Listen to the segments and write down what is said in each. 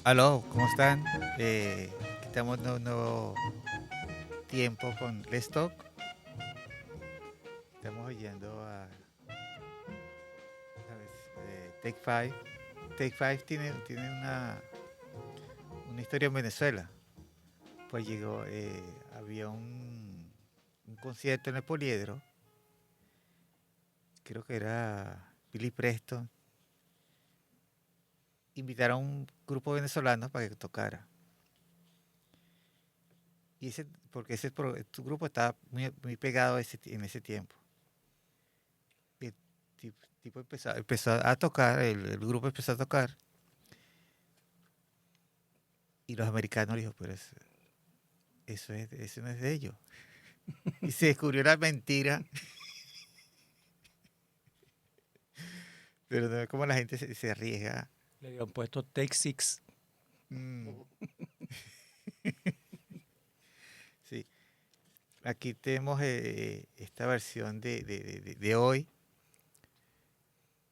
Aló, ¿cómo están? Estamos en un nuevo tiempo con Let's Talk. Estamos oyendo Take Five. Take Five tiene una historia en Venezuela. Pues había un concierto en el Poliedro. Creo que era Billy Preston. Invitaron a un grupo venezolano para que tocara. Porque tu grupo estaba muy pegado en ese tiempo. Y el tipo empezó a tocar, el grupo empezó a tocar, y los americanos dijo, pero eso no es de ellos. Y se descubrió la mentira, pero no es como la gente se arriesga. Le habían puesto Take Six. Mm, sí, aquí tenemos esta versión de hoy.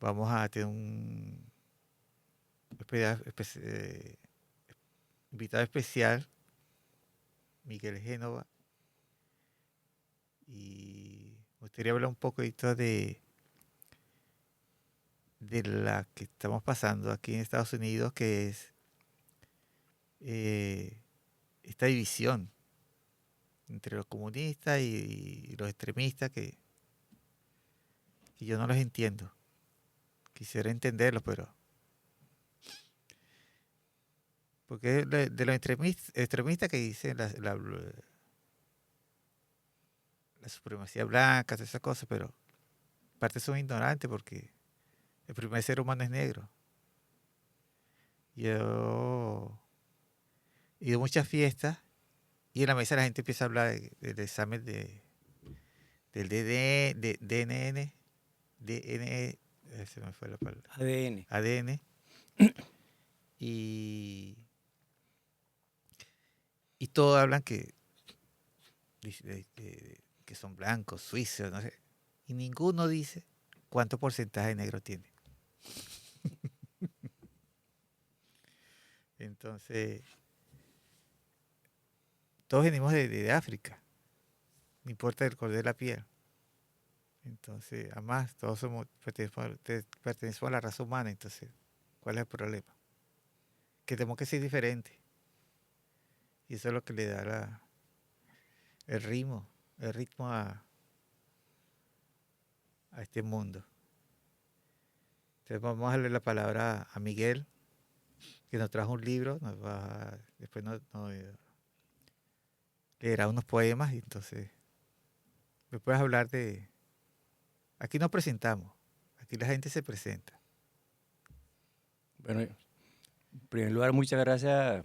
Vamos a tener un invitado especial, Miguel Génova, y me gustaría hablar un poquito de la que estamos pasando aquí en Estados Unidos, que es eh, esta división entre los comunistas y los extremistas que yo no los entiendo. Quisiera entenderlo, pero... Porque es de los extremistas que dicen la supremacía blanca, todas esas cosas, pero parte son ignorantes porque el primer ser humano es negro. Yo he ido a muchas fiestas y en la mesa la gente empieza a hablar del examen del DNN, DNE, se me fue la palabra, ADN. ADN, y, y todos hablan que son blancos, suizos, no sé, y ninguno dice cuánto porcentaje de negro tiene. Entonces, todos venimos de África, no importa el color de la piel. Entonces, además, pertenecemos a la raza humana, entonces, ¿cuál es el problema? Que tenemos que ser diferentes. Y eso es lo que le da el ritmo, el ritmo a este mundo. Entonces vamos a darle la palabra a Miguel, que nos trajo un libro, después nos leerá unos poemas, y entonces me puedes hablar de... Aquí nos presentamos, aquí la gente se presenta. Bueno, en primer lugar, muchas gracias,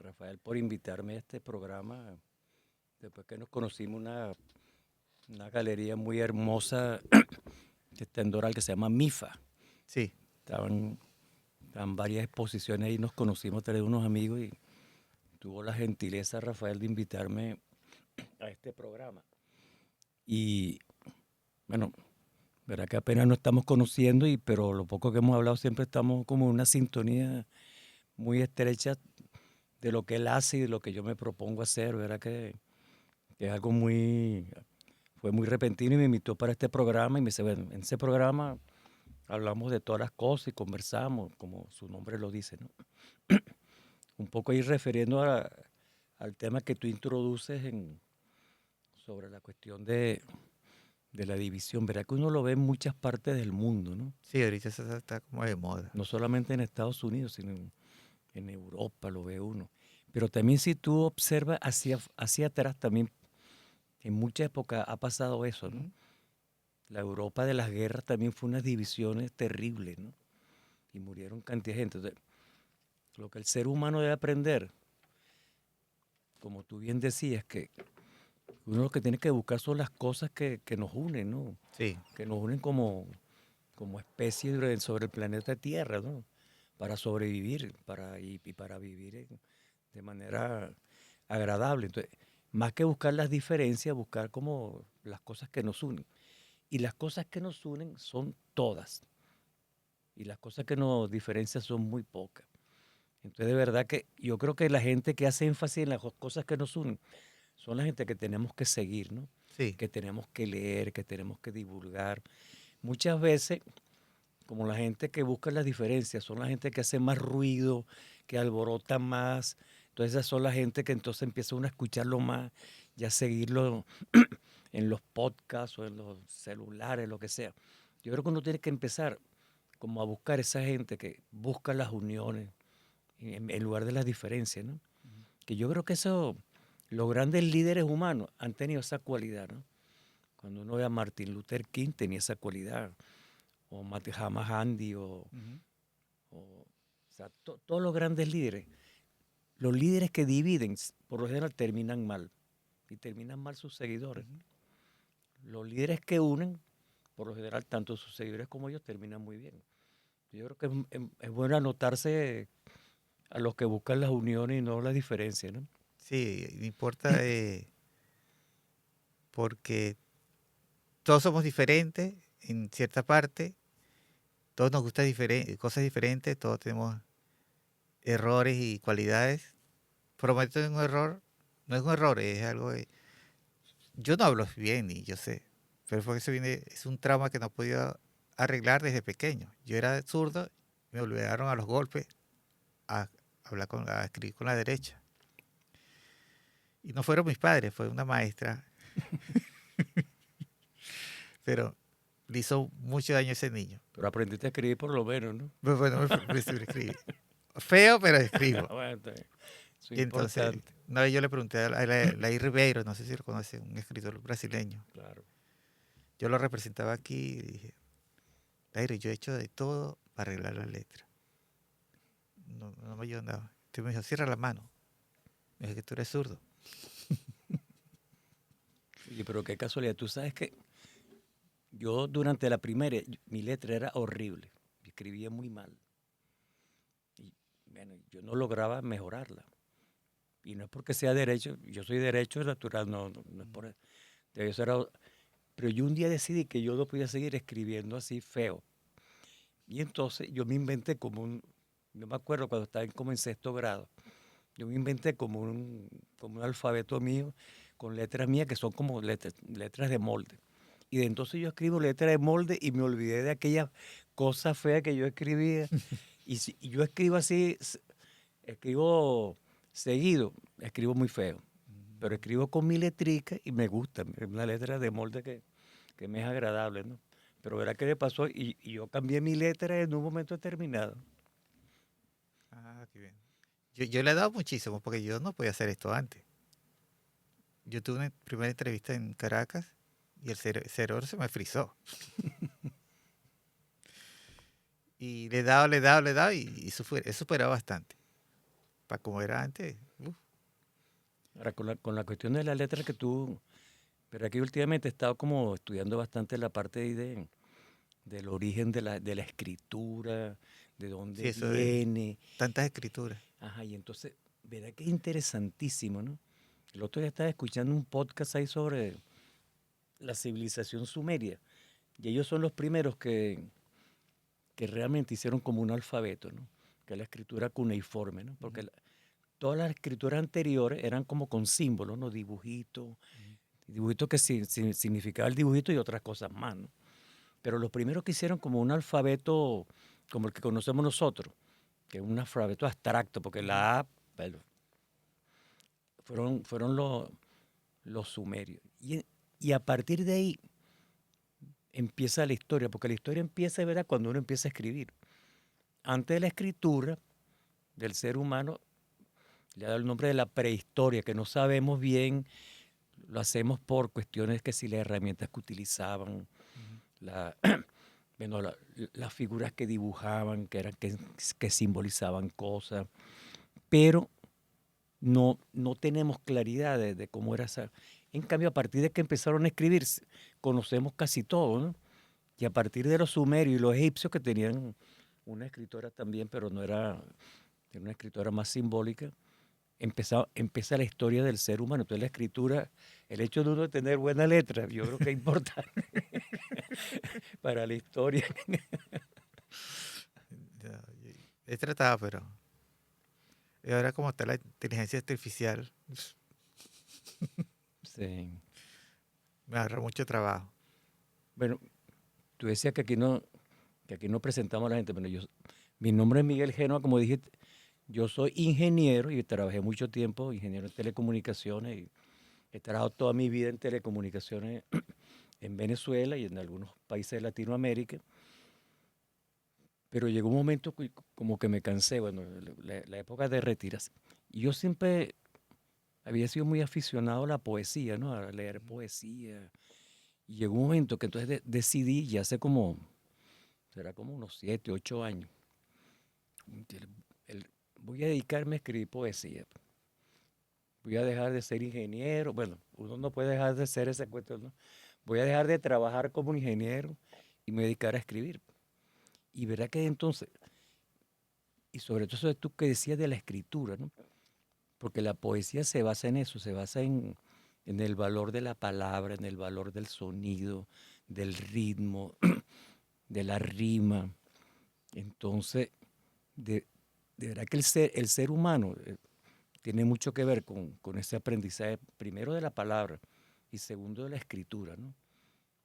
Rafael, por invitarme a este programa. Después que nos conocimos, una galería muy hermosa que está en Doral, que se llama MIFA. Sí, Estaban varias exposiciones ahí, nos conocimos, trae unos amigos y tuvo la gentileza, Rafael, de invitarme a este programa. Y bueno, verá que apenas nos estamos conociendo, pero lo poco que hemos hablado siempre estamos como en una sintonía muy estrecha de lo que él hace y de lo que yo me propongo hacer, ¿verdad? Que es algo fue muy repentino y me invitó para este programa y me dice, bueno, en ese programa hablamos de todas las cosas y conversamos, como su nombre lo dice, ¿no? Un poco ahí refiriendo al tema que tú introduces sobre la cuestión de la división, ¿verdad? Que uno lo ve en muchas partes del mundo, ¿no? sí, ahorita eso está como de moda. No solamente en Estados Unidos, sino en Europa lo ve uno. Pero también si tú observas hacia atrás, también en mucha época ha pasado eso, ¿no? Ujú. La Europa de las guerras también fue unas divisiones terribles, ¿no? Y murieron cantidad de gente. Entonces, lo que el ser humano debe aprender, como tú bien decías, que uno lo que tiene que buscar son las cosas que nos unen, ¿no? Sí, Que nos unen como especie sobre el planeta Tierra, ¿no? Para sobrevivir y para vivir de manera agradable. Entonces, más que buscar las diferencias, buscar como las cosas que nos unen. Y las cosas que nos unen son todas. Y las cosas que nos diferencian son muy pocas. Entonces, de verdad que yo creo que la gente que hace énfasis en las cosas que nos unen son la gente que tenemos que seguir, ¿no? Sí, Que tenemos que leer, que tenemos que divulgar. Muchas veces, como la gente que busca las diferencias, son la gente que hace más ruido, que alborota más. Entonces, esas son la gente que entonces empieza uno a escucharlo más y a seguirlo en los podcasts o en los celulares, lo que sea. Yo creo que uno tiene que empezar como a buscar esa gente que busca las uniones en lugar de las diferencias, ¿no? Que yo creo que eso, los grandes líderes humanos han tenido esa cualidad, ¿no? Cuando uno ve a Martin Luther King tenía esa cualidad, o Mahatma Gandhi, ujú, o sea, todos los grandes líderes. Los líderes que dividen, por lo general, terminan mal, y terminan mal sus seguidores. ujú. Los líderes que unen, por lo general, tanto sus seguidores como ellos terminan muy bien. Yo creo que es bueno anotarse a los que buscan las uniones y no las diferencias, ¿no? Sí, no importa porque todos somos diferentes en cierta parte, todos nos gustan cosas diferentes, todos tenemos errores y cualidades. Prometo un error, no es un error, es algo de, yo no hablo bien y yo sé, pero porque eso viene, es un trauma que no he podido arreglar desde pequeño. Yo era zurdo, me obligaron a los golpes a a escribir con la derecha. Y no fueron mis padres, fue una maestra, pero le hizo mucho daño a ese niño. Pero aprendiste a escribir por lo menos, ¿no? Pues bueno, me escribí. Feo, pero escribo. Bueno, está bien. Eso es Y entonces, importante, una vez yo le pregunté a Laí Ribeiro, no sé si lo conoce, un escritor brasileño. claro. Yo lo representaba aquí y dije, Laí, yo he hecho de todo para arreglar la letra. No me ayudó nada. Entonces me dijo, cierra la mano. Me dijo que tú eres zurdo. Oye, pero qué casualidad. Tú sabes que yo durante la primaria, mi letra era horrible. Escribía muy mal. Y bueno, yo no lograba mejorarla. Y no es porque sea derecho, yo soy derecho natural, no es por eso. Eso pero yo un día decidí que yo no podía seguir escribiendo así feo. Y entonces yo me inventé yo me acuerdo cuando estaba como en sexto grado, yo me inventé como un alfabeto mío con letras mías que son como letras de molde. Y de entonces yo escribo letras de molde y me olvidé de aquella cosa fea que yo escribía. Y yo escribo así, escribo seguido, escribo muy feo. Pero escribo con mi letrica y me gusta. Es una letra de molde que me es agradable, ¿no? Pero verá qué le pasó y yo cambié mi letra en un momento determinado. Ah, qué bien. Yo le he dado muchísimo porque yo no podía hacer esto antes. Yo tuve una primera entrevista en Caracas y el cerebro se me frizó. Y le he dado y he superado bastante. Para como era antes. Ahora, con la cuestión de la letra que tú, pero aquí últimamente he estado como estudiando bastante la parte del origen de la escritura, de Sí, dónde eso de viene. tantas escrituras. Ajá, y entonces, verá que es interesantísimo, ¿no? El otro día estaba escuchando un podcast ahí sobre la civilización sumeria, y ellos son los primeros que realmente hicieron como un alfabeto, ¿no? Que es la escritura cuneiforme, ¿no? Porque Ujú, todas las escrituras anteriores eran como con símbolos, ¿no? Dibujitos, ujú. dibujitos que significaba el dibujito y otras cosas más, ¿no? Pero los primeros que hicieron como un alfabeto como el que conocemos nosotros, que es un alfabeto abstracto, porque Ujú. la A, bueno, fueron los sumerios. Y a partir de ahí empieza la historia, porque la historia empieza, ¿verdad?, cuando uno empieza a escribir. Antes de la escritura del ser humano, le ha dado el nombre de la prehistoria, que no sabemos bien, lo hacemos por cuestiones que si las herramientas que utilizaban, Ujú. la, bueno, las figuras que dibujaban, que simbolizaban cosas, pero no tenemos claridad de cómo era esa. En cambio, a partir de que empezaron a escribir, conocemos casi todo, ¿no? Y a partir de los sumerios y los egipcios que tenían una escritora también, pero era una escritora más simbólica, empieza la historia del ser humano. Entonces la escritura, el hecho de uno tener buena letra, yo creo que es importante para la historia. Ya, he tratado, pero Y ahora como está la inteligencia artificial, Sí. me ahorra mucho trabajo. Bueno, tú decías que aquí no presentamos a la gente, pero mi nombre es Miguel Génova, como dije, yo soy ingeniero y trabajé mucho tiempo, ingeniero en telecomunicaciones, y he trabajado toda mi vida en telecomunicaciones en Venezuela y en algunos países de Latinoamérica, pero llegó un momento como que me cansé, bueno, la época de retirarse. Y yo siempre había sido muy aficionado a la poesía, ¿no? A leer poesía. Y llegó un momento que entonces decidí, ya hace como, será como unos 7, 8 años, que voy a dedicarme a escribir poesía. Voy a dejar de ser ingeniero. Bueno, uno no puede dejar de ser ese cuento, ¿no? Voy a dejar de trabajar como ingeniero y me dedicar a escribir. Y verá que entonces, y sobre todo eso tú que decías de la escritura, ¿no? Porque la poesía se basa en eso, se basa en el valor de la palabra, en el valor del sonido, del ritmo, de la rima. Entonces, de, de verdad que el ser humano tiene mucho que ver con ese aprendizaje, primero de la palabra y segundo de la escritura, ¿no?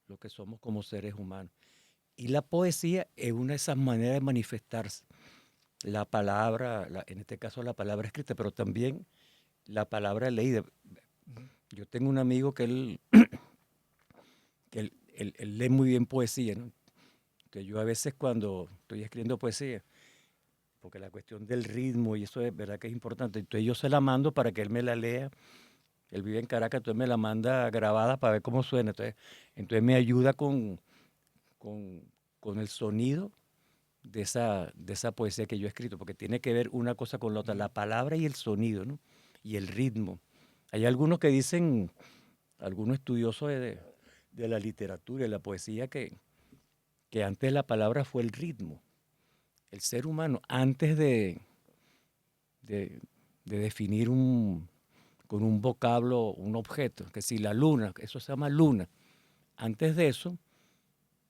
Lo que somos como seres humanos. Y la poesía es una de esas maneras de manifestarse. La palabra, en este caso la palabra escrita, pero también la palabra leída. Yo tengo un amigo que él lee muy bien poesía, ¿no? Que yo a veces cuando estoy escribiendo poesía, porque la cuestión del ritmo y eso es verdad que es importante, entonces yo se la mando para que él me la lea. Él vive en Caracas, entonces me la manda grabada para ver cómo suena. Entonces me ayuda con, con el sonido de esa poesía que yo he escrito, porque tiene que ver una cosa con la otra, la palabra y el sonido, ¿no? Y el ritmo. Hay algunos que dicen, algunos estudiosos de la literatura y la poesía, que antes la palabra fue el ritmo. El ser humano, antes de, de definir con un vocablo un objeto, que si la luna, eso se llama luna, antes de eso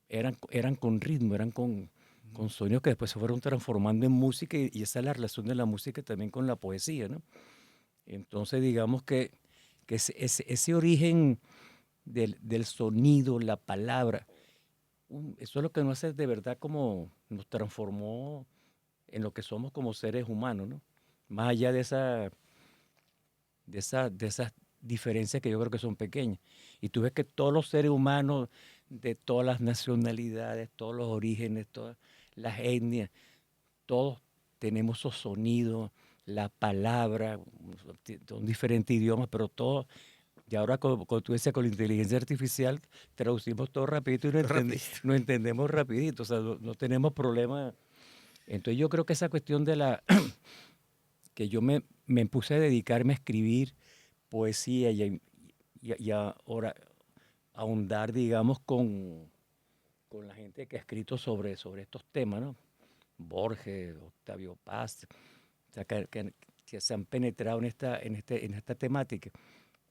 eran con ritmo, eran con sonidos que después se fueron transformando en música y esa es la relación de la música también con la poesía, ¿no? Entonces digamos que ese origen del sonido, la palabra, eso es lo que nos hace de verdad como nos transformó en lo que somos como seres humanos, ¿no? Más allá de esas diferencias que yo creo que son pequeñas. Y tú ves que todos los seres humanos de todas las nacionalidades, todos los orígenes, todas las etnias, todos tenemos esos sonidos, la palabra, son diferentes idiomas, pero todos, y ahora como tú decías, con la inteligencia artificial, traducimos todo rapidito y Rapidito. no entendemos rapidito, o sea, no tenemos problema. Entonces yo creo que esa cuestión de que yo me puse a dedicarme a escribir poesía y ahora ahondar, digamos, con la gente que ha escrito sobre estos temas, ¿no? Borges, Octavio Paz, o sea, que se han penetrado en esta temática.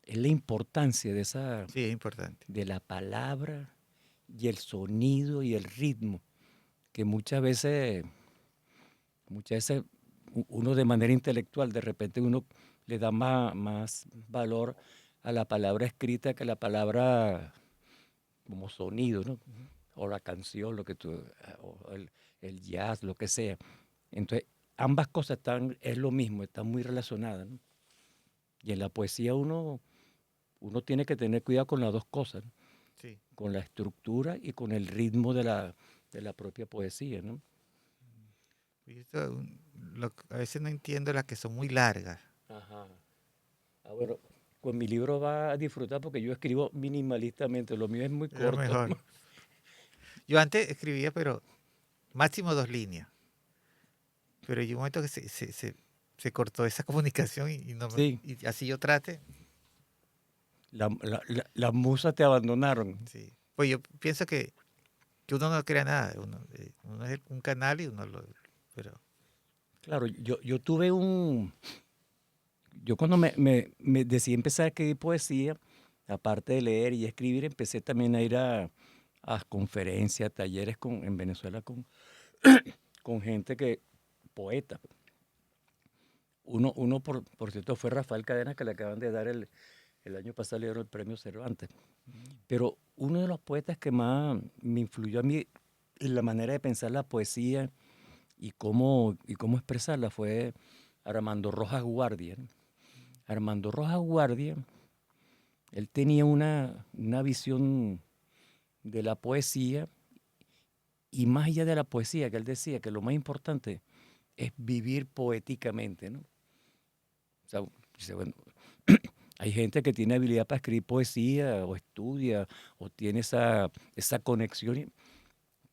Es la importancia Sí, es importante. de la palabra y el sonido y el ritmo, que muchas veces uno de manera intelectual, de repente uno le da más valor a la palabra escrita que a la palabra como sonido, ¿no? O la canción, lo que o el jazz, lo que sea. Entonces, ambas cosas es lo mismo, están muy relacionadas, ¿no? Y en la poesía uno tiene que tener cuidado con las dos cosas, ¿no? Sí. Con la estructura y con el ritmo de la propia poesía, ¿no? Y a veces no entiendo las que son muy largas. Ajá. Ah, bueno, con mi libro va a disfrutar porque yo escribo minimalistamente, lo mío es muy Es lo corto. mejor. Yo antes escribía, pero máximo 2 líneas. Pero llegó un momento que se cortó esa comunicación y no Sí, y así yo trate. las musas te abandonaron. Sí. Pues yo pienso que uno no crea nada. Uno es un canal y uno lo. Pero Claro, yo cuando me decidí empezar a escribir poesía, aparte de leer y escribir, empecé también a ir a conferencias, talleres en Venezuela con gente poeta. uno por cierto, fue Rafael Cadena, que le acaban de dar el año pasado, le dieron el premio Cervantes. Pero uno de los poetas que más me influyó a mí en la manera de pensar la poesía y cómo expresarla fue Armando Rojas Guardia, ¿no? Armando Rojas Guardia, él tenía una visión de la poesía, y más allá de la poesía, que él decía que lo más importante es vivir poéticamente, ¿no? O sea, dice, bueno, hay gente que tiene habilidad para escribir poesía o estudia o tiene esa conexión,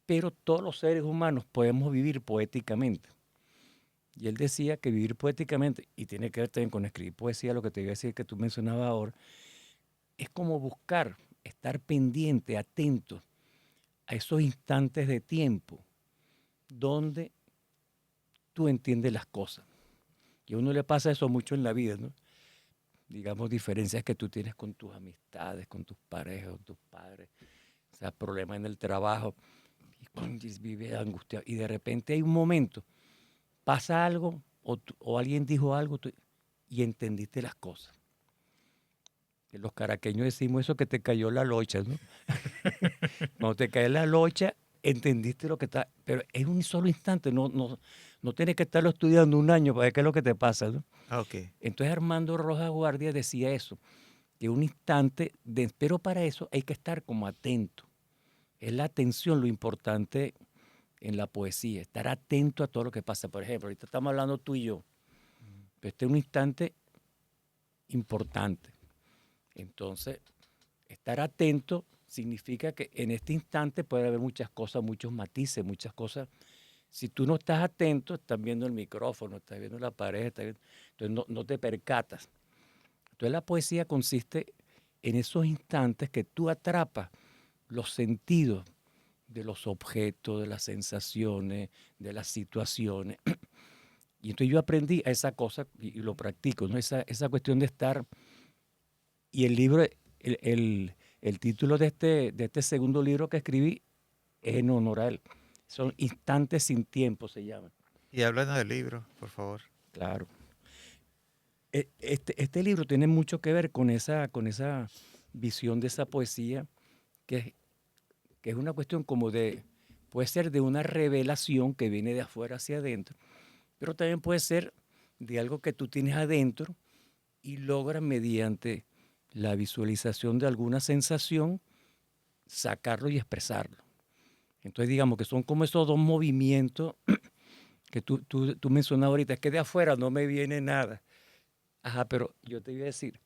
pero todos los seres humanos podemos vivir poéticamente. Y él decía que vivir poéticamente, y tiene que ver también con escribir poesía, lo que te iba a decir que tú mencionabas ahora, es como buscar, estar pendiente, atento a esos instantes de tiempo donde tú entiendes las cosas. Y a uno le pasa eso mucho en la vida, ¿no? Digamos, diferencias que tú tienes con tus amistades, con tus parejas, con tus padres, o sea, problemas en el trabajo, y vives angustiado. Y de repente hay un momento, pasa algo, o alguien dijo algo, y entendiste las cosas. Que los caraqueños decimos eso, que te cayó la locha, ¿no? Cuando te cae la locha, entendiste lo que está, pero es un solo instante, no tienes que estarlo estudiando un año para ver qué es lo que te pasa, ¿no? Ok. Entonces Armando Rojas Guardia decía eso, que un instante, pero para eso hay que estar como atento. Es la atención lo importante en la poesía, estar atento a todo lo que pasa. Por ejemplo, ahorita estamos hablando tú y yo, pero este es un instante importante. Entonces, estar atento significa que en este instante puede haber muchas cosas, muchos matices, muchas cosas. Si tú no estás atento, estás viendo el micrófono, estás viendo la pared, entonces no te percatas. Entonces la poesía consiste en esos instantes que tú atrapas los sentidos de los objetos, de las sensaciones, de las situaciones. Y entonces yo aprendí a esa cosa y lo practico, ¿no? Esa cuestión de estar. Y el libro, el título de este segundo libro que escribí es en honor a él. Son Instantes sin tiempo, se llaman. Y háblanos del libro, por favor. Claro. Este libro tiene mucho que ver con esa visión de esa poesía, que es una cuestión como puede ser de una revelación que viene de afuera hacia adentro, pero también puede ser de algo que tú tienes adentro y logras mediante la visualización de alguna sensación sacarlo y expresarlo. Entonces digamos que son como esos dos movimientos que tú mencionabas ahorita, es que de afuera no me viene nada. Ajá, pero yo te iba a decir,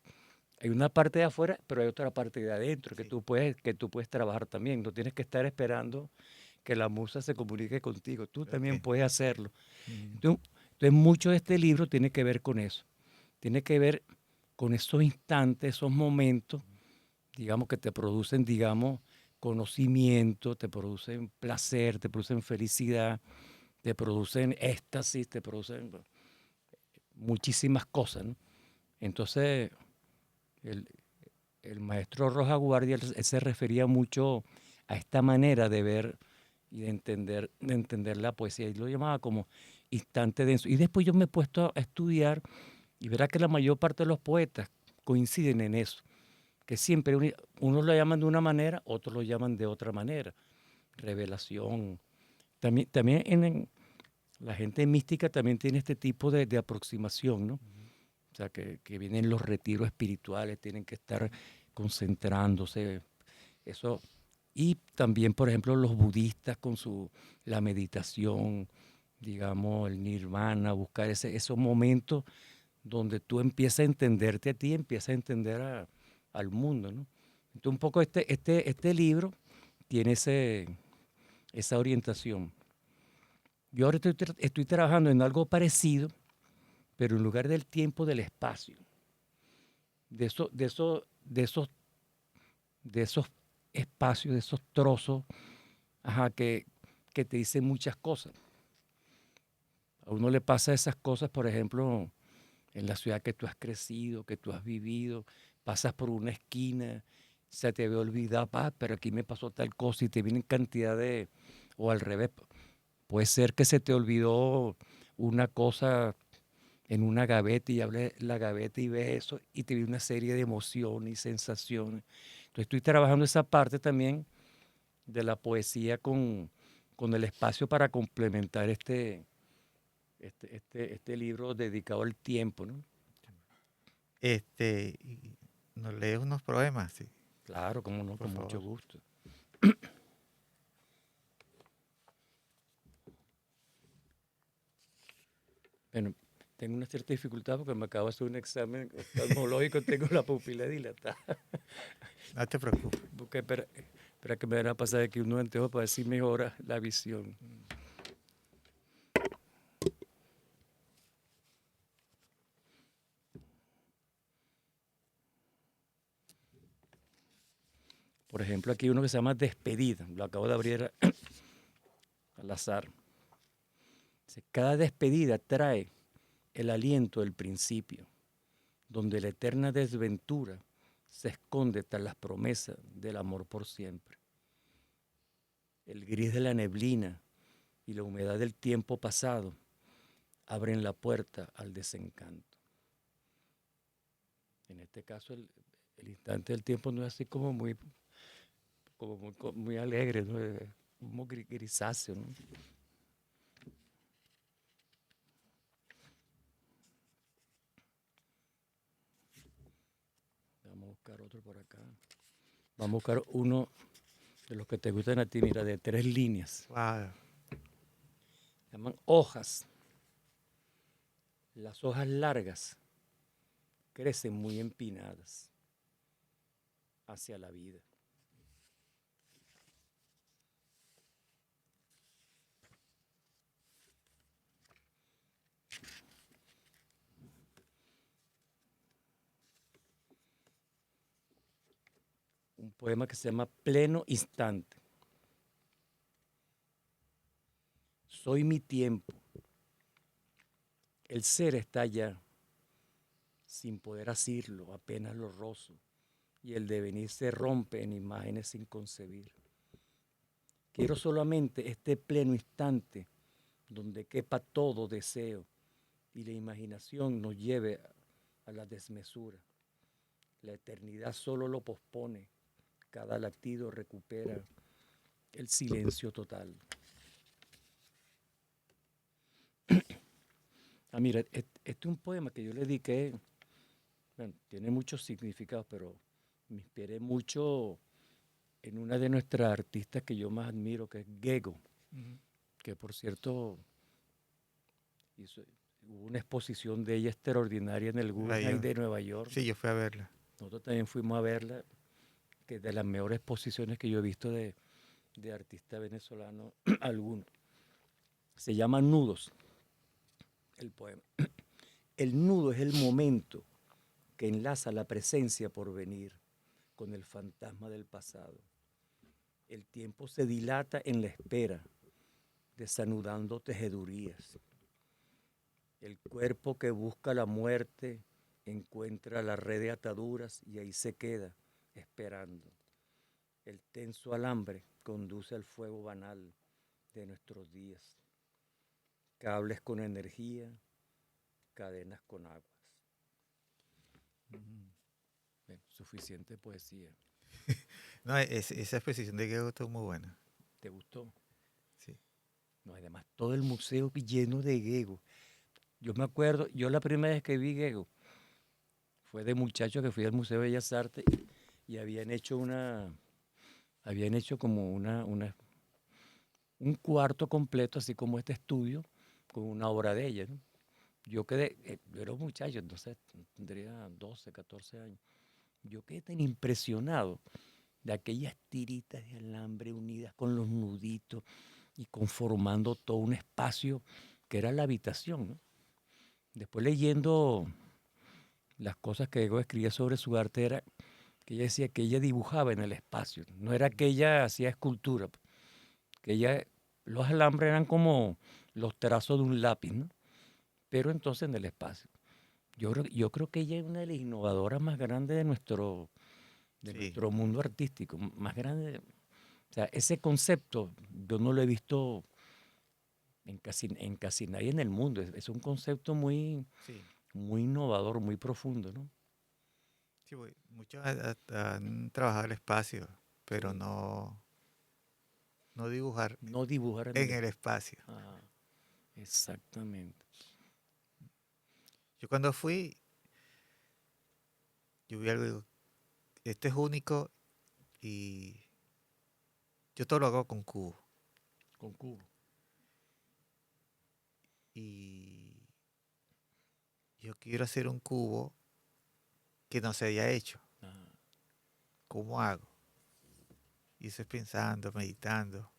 hay una parte de afuera, pero hay otra parte de adentro que Sí. tú puedes trabajar también. No tienes que estar esperando que la musa se comunique contigo. Tú también Ok. puedes hacerlo. Entonces, mucho de este libro tiene que ver con eso. Tiene que ver con esos instantes, esos momentos, digamos, que te producen, digamos, conocimiento, te producen placer, te producen felicidad, te producen éxtasis, te producen muchísimas cosas, ¿no? Entonces, el, el maestro Rojas Guardia él se refería mucho a esta manera de ver y de entender la poesía, y lo llamaba como instante denso. Y después yo me he puesto a estudiar y verá que la mayor parte de los poetas coinciden en eso, que siempre unos lo llaman de una manera, otros lo llaman de otra manera. Revelación. También la gente mística también tiene este tipo de aproximación, ¿no? O sea, que vienen los retiros espirituales, tienen que estar concentrándose, eso. Y también, por ejemplo, los budistas con la meditación, digamos, el nirvana, buscar esos momentos donde tú empiezas a entenderte a ti, empiezas a entender al mundo, ¿no? Entonces, un poco este libro tiene esa orientación. Yo ahora estoy trabajando en algo parecido, pero en lugar del tiempo, del espacio. De esos espacios, de esos trozos, ajá, que te dicen muchas cosas. A uno le pasa esas cosas, por ejemplo, en la ciudad que tú has crecido, que tú has vivido, pasas por una esquina, se te ve olvidado, pero aquí me pasó tal cosa y te vienen cantidad o al revés, puede ser que se te olvidó una cosa en una gaveta y abres la gaveta y ves eso y te viene una serie de emociones y sensaciones. Entonces estoy trabajando esa parte también de la poesía con el espacio para complementar este libro dedicado al tiempo, ¿no? Y nos lees unos poemas, sí, Claro, como no, por con mucho favor. gusto. Bueno, tengo una cierta dificultad porque me acabo de hacer un examen oftalmológico, tengo la pupila dilatada. No te preocupes. Porque espera que me van a pasar aquí unos anteojos para ver si mejora la visión. Por ejemplo, aquí hay uno que se llama Despedida, lo acabo de abrir al azar. Dice, cada despedida trae el aliento del principio, donde la eterna desventura se esconde tras las promesas del amor por siempre. El gris de la neblina y la humedad del tiempo pasado abren la puerta al desencanto. En este caso, el instante del tiempo no es así como muy alegre, ¿no? Es como grisáceo, ¿no? Vamos a buscar otro por acá. Vamos a buscar uno de los que te gustan a ti, mira, de 3 líneas. Wow. Se llaman hojas. Las hojas largas crecen muy empinadas hacia la vida. Un poema que se llama Pleno Instante. Soy mi tiempo. El ser está allá, sin poder asirlo, apenas lo rozo, y el devenir se rompe en imágenes sin concebir. Quiero solamente este pleno instante donde quepa todo deseo y la imaginación nos lleve a la desmesura. La eternidad solo lo pospone, cada latido recupera el silencio total. Mira, este es un poema que yo le dediqué, bueno, tiene muchos significados, pero me inspiré mucho en una de nuestras artistas que yo más admiro, que es Gego, que por cierto hubo una exposición de ella extraordinaria en el Guggenheim de Nueva York. Sí, yo fui a verla. Nosotros también fuimos a verla, que es de las mejores exposiciones que yo he visto de artista venezolano alguno. Se llama Nudos, el poema. El nudo es el momento que enlaza la presencia por venir con el fantasma del pasado. El tiempo se dilata en la espera, desanudando tejedurías. El cuerpo que busca la muerte encuentra la red de ataduras y ahí se queda, esperando. El tenso alambre conduce al fuego banal de nuestros días. Cables con energía, cadenas con aguas. Bueno, suficiente poesía. No, esa exposición de Gego estuvo muy buena. ¿Te gustó? Sí. No, además todo el museo lleno de Gego. Yo me acuerdo, yo la primera vez que vi Gego fue de muchacho que fui al Museo de Bellas Artes y habían hecho como un cuarto completo, así como este estudio, con una obra de ella, ¿no? Yo era un muchacho, entonces tendría 12, 14 años. Yo quedé tan impresionado de aquellas tiritas de alambre unidas con los nuditos y conformando todo un espacio que era la habitación, ¿no? Después leyendo las cosas que Ego escribía sobre su arte era que ella decía que ella dibujaba en el espacio, no era que ella hacía escultura, que los alambres eran como los trazos de un lápiz, ¿no? Pero entonces en el espacio. Yo creo que ella es una de las innovadoras más grandes de nuestro mundo artístico, más grande. O sea, ese concepto yo no lo he visto en casi nadie en el mundo. Es un concepto muy, Sí, muy innovador, muy profundo, ¿no? sí, muchos han trabajado el espacio, pero Sí. no dibujar No dibujar en en el espacio. Ah, exactamente. Yo cuando fui, yo vi algo, digo, este es único y yo todo lo hago con cubo. Con cubo. Y yo quiero hacer un cubo que no se haya hecho. Ah, ¿Cómo hago? Y eso es pensando, meditando.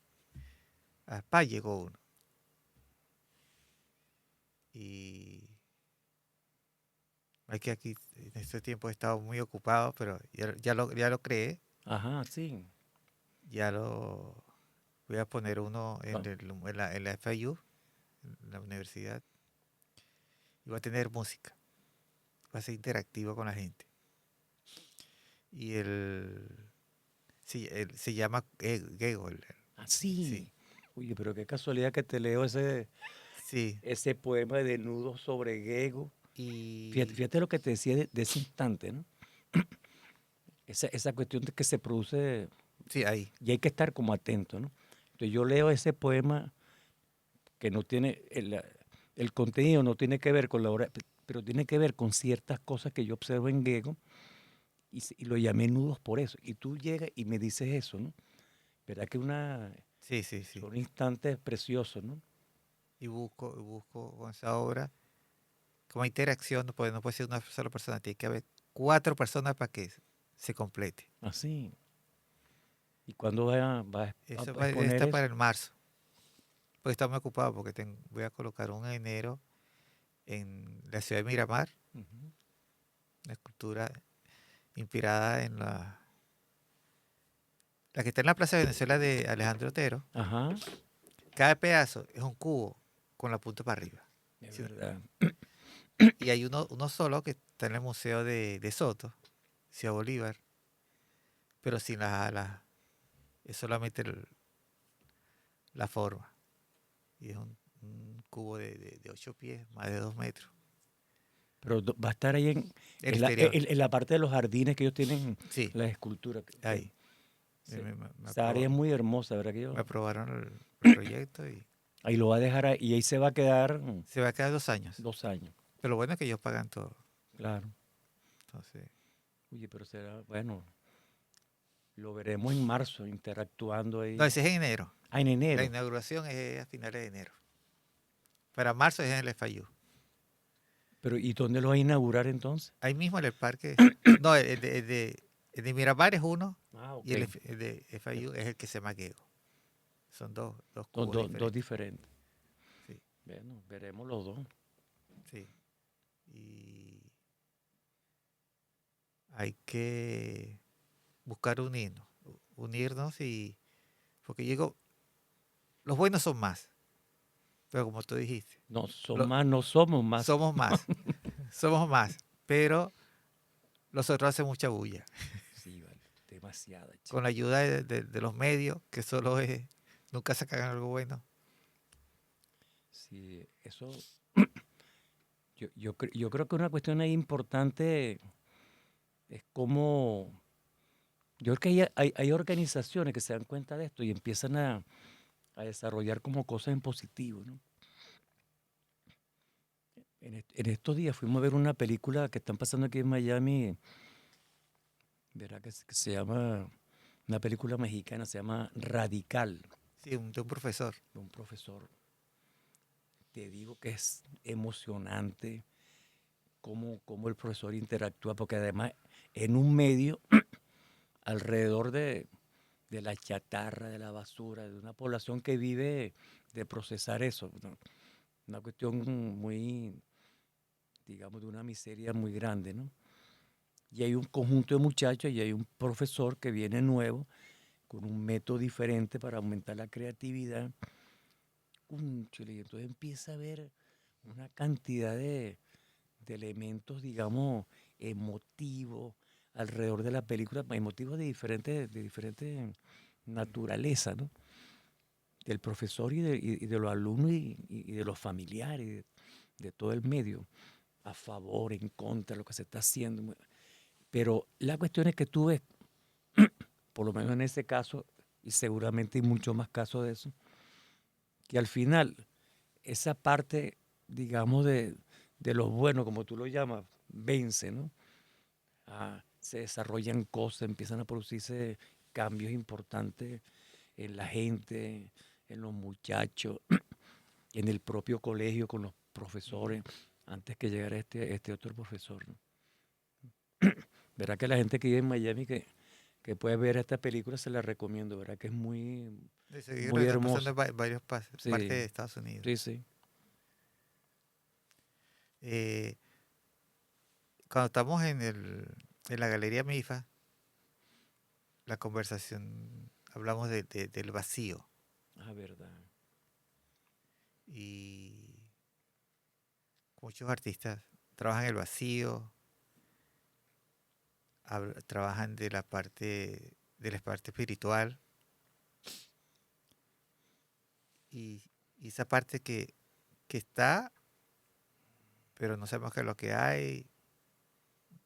Pa, llegó uno. Y es que aquí en este tiempo he estado muy ocupado, pero ya lo creé. ajá, sí. Ya lo voy a poner uno Ah, en la FIU, en la universidad. Y va a tener música. Va a ser interactivo con la gente. Y sí, se llama Gego. Sí, sí. Oye, pero qué casualidad que te leo sí. ese poema de Nudo sobre Gego. Fíjate, Y fíjate lo que te decía de ese instante, ¿no? Esa cuestión de que se produce sí, ahí. y hay que estar como atento, ¿no? Entonces yo leo ese poema que no tiene, el contenido no tiene que ver con la obra, pero tiene que ver con ciertas cosas que yo observo en Gego y lo llamé nudos por eso. Y tú llegas y me dices eso, ¿no? ¿Verdad que Sí, sí, sí. son instantes preciosos, ¿no? Y busco con esa obra como interacción, no puede ser una sola persona, tiene que haber 4 personas para que se complete. Así. ¿Y cuándo vas Eso a exponer está para eso? el marzo, porque está muy ocupado porque voy a colocar un enero en la ciudad de Miramar, Ujú. una escultura inspirada en la que está en la Plaza de Venezuela de Alejandro Otero. Ajá, Cada pedazo es un cubo con la punta para arriba. es Sí. verdad. Y hay uno solo que está en el Museo de Soto, Ciudad Bolívar, pero sin las alas, es solamente la forma. Y es un cubo de 8 pies, más de 2 metros. Pero va a estar ahí El exterior, en la parte de los jardines que ellos tienen sí, las esculturas. ahí. Sí. Esa área es muy hermosa, ¿verdad que Me yo? aprobaron el proyecto y Ahí lo va a dejar ahí y ahí se va a quedar se va a quedar 2 años. 2 años. Pero lo bueno es que ellos pagan todo. Claro. Entonces, Oye, pero será, bueno, lo veremos en marzo interactuando no, ahí. ese es en enero. Ah, en La enero. inauguración es a finales de enero. Para marzo es en el FIU. Pero ¿y dónde lo va a inaugurar entonces? Ahí mismo en el parque. No, el de Miramar es uno Ah, y ok. el de FIU es el que se llama Gego. Son dos Dos, cubos dos diferentes. diferentes. Sí, Bueno, veremos los dos. sí. Y hay que buscar unirnos y porque digo, los buenos son más, pero como tú dijiste, No, son lo- más, no somos más. somos más, somos más, pero los otros hacen mucha bulla. Sí, vale. Demasiada, Con chico. la ayuda de los medios, que solo es, nunca sacan algo bueno. Sí, eso, yo creo que una cuestión ahí importante es cómo, yo creo que hay organizaciones que se dan cuenta de esto y empiezan a desarrollar como cosas en positivo, ¿no? En estos días fuimos a ver una película que están pasando aquí en Miami, verá que se llama, una película mexicana, se llama Radical, Sí, de un profesor. de un profesor. Te digo que es emocionante cómo el profesor interactúa, porque además en un medio alrededor de la chatarra, de la basura, de una población que vive de procesar eso, ¿no? Una cuestión muy, digamos, de una miseria muy grande, ¿no? Y hay un conjunto de muchachos y hay un profesor que viene nuevo con un método diferente para aumentar la creatividad. Cónchale, y entonces empieza a haber una cantidad de elementos, digamos, emotivos alrededor de la película, emotivos de diferente naturaleza, ¿no? del profesor y de los alumnos y de los familiares, de todo el medio, a favor, en contra de lo que se está haciendo. Pero la cuestión es que tú ves, por lo menos en ese caso, y seguramente hay muchos más casos de eso, que al final esa parte, digamos, de lo bueno, como tú lo llamas, vence, ¿no? Se desarrollan cosas, empiezan a producirse cambios importantes en la gente, en los muchachos, en el propio colegio con los profesores, antes que llegara este otro profesor, ¿no? Verá que la gente que vive en Miami que puede ver esta película se la recomiendo, verá que es muy, De seguir, muy está pasando hermosa. en varias partes Sí, de Estados Unidos. sí, sí. Eh, Cuando estamos en la Galería MIFA, la conversación, hablamos del vacío. Ah, verdad. Y muchos artistas trabajan el vacío, trabajan de la parte espiritual. Y, y esa parte que está, pero no sabemos qué es lo que hay,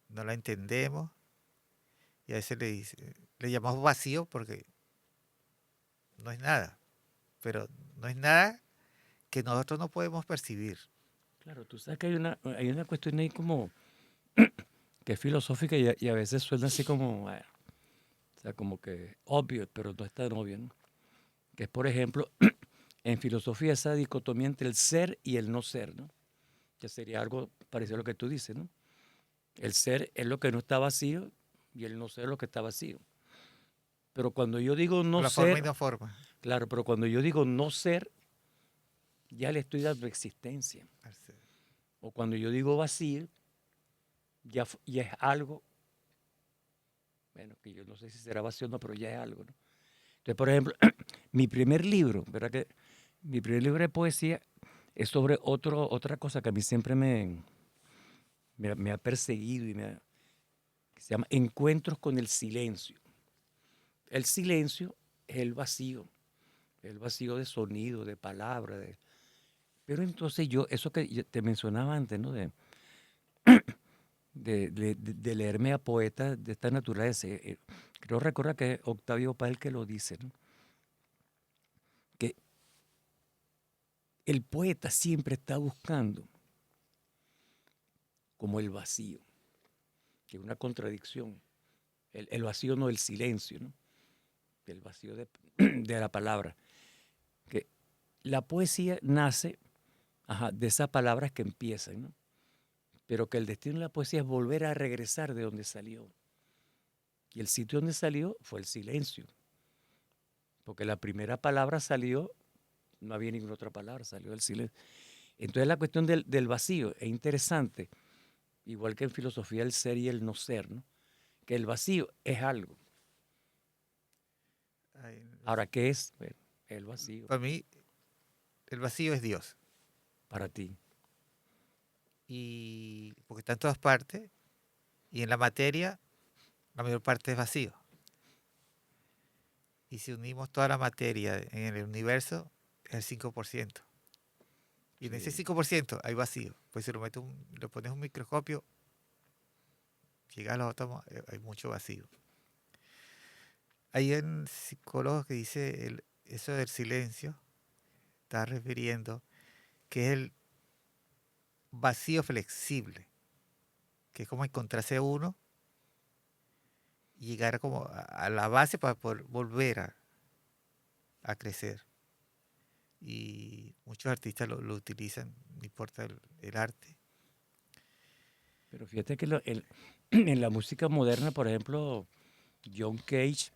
no la entendemos. Y a veces le llamamos vacío porque no es nada, pero no es nada que nosotros no podemos percibir. Claro, tú sabes que hay una cuestión ahí como que es filosófica y a veces suena así como, bueno, o sea, como que obvio, pero no es tan obvio, ¿no? Que es, por ejemplo, en filosofía esa dicotomía entre el ser y el no ser, ¿no? Que sería algo parecido a lo que tú dices, ¿no? El ser es lo que no está vacío y el no ser es lo que está vacío. Pero cuando yo digo O no la forma y ser, no forma. claro, pero cuando yo digo no ser, ya le estoy dando existencia. Al ser. O cuando yo digo vacío, ya es algo, bueno, que yo no sé si será vacío o no, pero ya es algo, ¿no? Entonces, por ejemplo, mi primer libro, ¿verdad que mi primer libro de poesía es sobre otra cosa que a mí siempre me ha perseguido que se llama Encuentros con el silencio. El silencio es el vacío de sonido, de palabra. Pero entonces eso que yo te mencionaba antes, ¿no? De leerme a poetas de esta naturaleza. Creo recordar que es Octavio Paz el que lo dice, ¿no? Que el poeta siempre está buscando como el vacío, que es una contradicción. El vacío no el silencio, ¿no? El vacío de la palabra. Que la poesía nace de esas palabras que empiezan, ¿no? Pero que el destino de la poesía es volver a regresar de donde salió. Y el sitio donde salió fue el silencio. Porque la primera palabra salió, no había ninguna otra palabra, salió el silencio. Entonces la cuestión del vacío es interesante, igual que en filosofía el ser y el no ser, ¿no? Que el vacío es algo. Ahora, ¿qué es? Bueno, el vacío Para mí, el vacío es Dios. para ti. Y porque está en todas partes. Y en la materia, la mayor parte es vacío. Y si unimos toda la materia en el universo, es el 5%. Y en ese Sí. 5% hay vacío. Pues si le pones un microscopio, llega a los átomos, hay mucho vacío. Hay un psicólogo que dice eso del silencio, está refiriendo que es el vacío flexible, que es como encontrarse uno y llegar como a la base para poder volver a crecer. Y muchos artistas lo utilizan, no importa el arte. Pero fíjate que en la música moderna, por ejemplo, John Cage,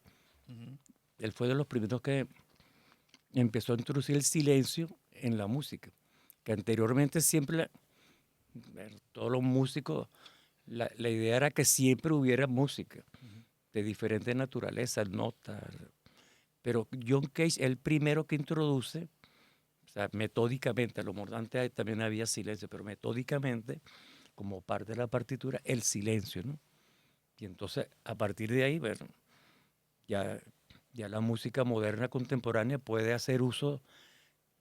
él fue de los primeros que empezó a introducir el silencio en la música. Que anteriormente siempre, bueno, todos los músicos, la idea era que siempre hubiera música de diferente naturaleza, notas. Pero John Cage es el primero que introduce, o sea, metódicamente, a lo mejor antes también había silencio, pero metódicamente, como parte de la partitura, el silencio, ¿no? Y entonces, a partir de ahí, bueno, ya Ya la música moderna contemporánea puede hacer uso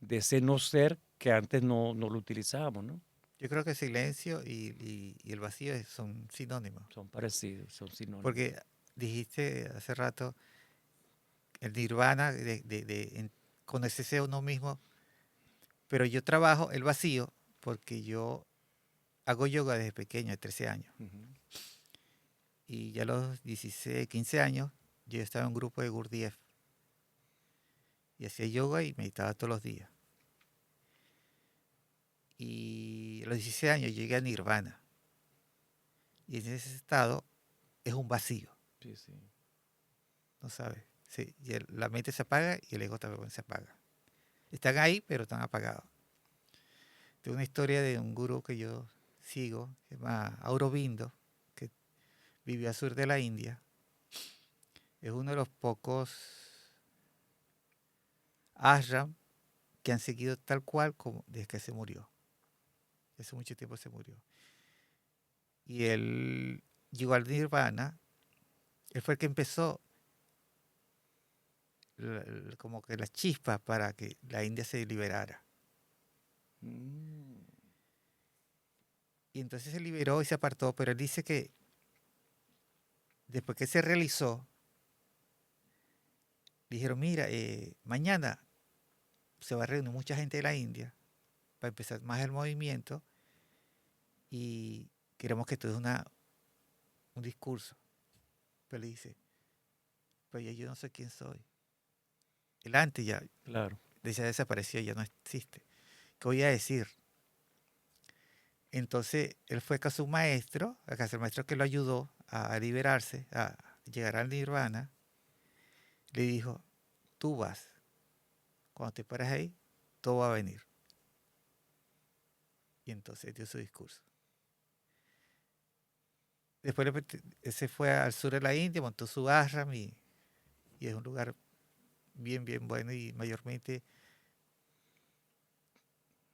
de ese no ser que antes no lo utilizábamos, ¿no? Yo creo que silencio y el vacío son sinónimos. Son parecidos, son sinónimos. Porque dijiste hace rato el nirvana conocerse a uno mismo, pero yo trabajo el vacío porque yo hago yoga desde pequeño, de 13 años. Ujú. Y ya a los 16, 15 años, yo estaba en un grupo de Gurdjieff. Y hacía yoga y meditaba todos los días. Y a los 16 años llegué a nirvana. Y en ese estado es un vacío, Sí, sí. ¿no sabes? Sí, la mente se apaga y el ego también se apaga. Están ahí, pero están apagados. Tengo una historia de un gurú que yo sigo, se llama Aurobindo, que vivió al sur de la India. Es uno de los pocos ashram que han seguido tal cual como desde que se murió. Hace mucho tiempo se murió. Y él llegó al nirvana. Él fue el que empezó como que las chispas para que la India se liberara. Mm. Y entonces se liberó y se apartó, pero él dice que después que se realizó, dijeron, mira, mañana se va a reunir mucha gente de la India para empezar más el movimiento y queremos que esto es un discurso. Pero le dice, pues ya yo no sé quién soy. El antes ya Claro. desapareció, ya no existe. ¿Qué voy a decir? Entonces él fue a su maestro, a casa del maestro que lo ayudó a liberarse, a llegar al nirvana. Le dijo, tú vas, cuando te pares ahí, todo va a venir. Y entonces dio su discurso. Después se fue al sur de la India, montó su ashram y es un lugar bien, bien bueno y mayormente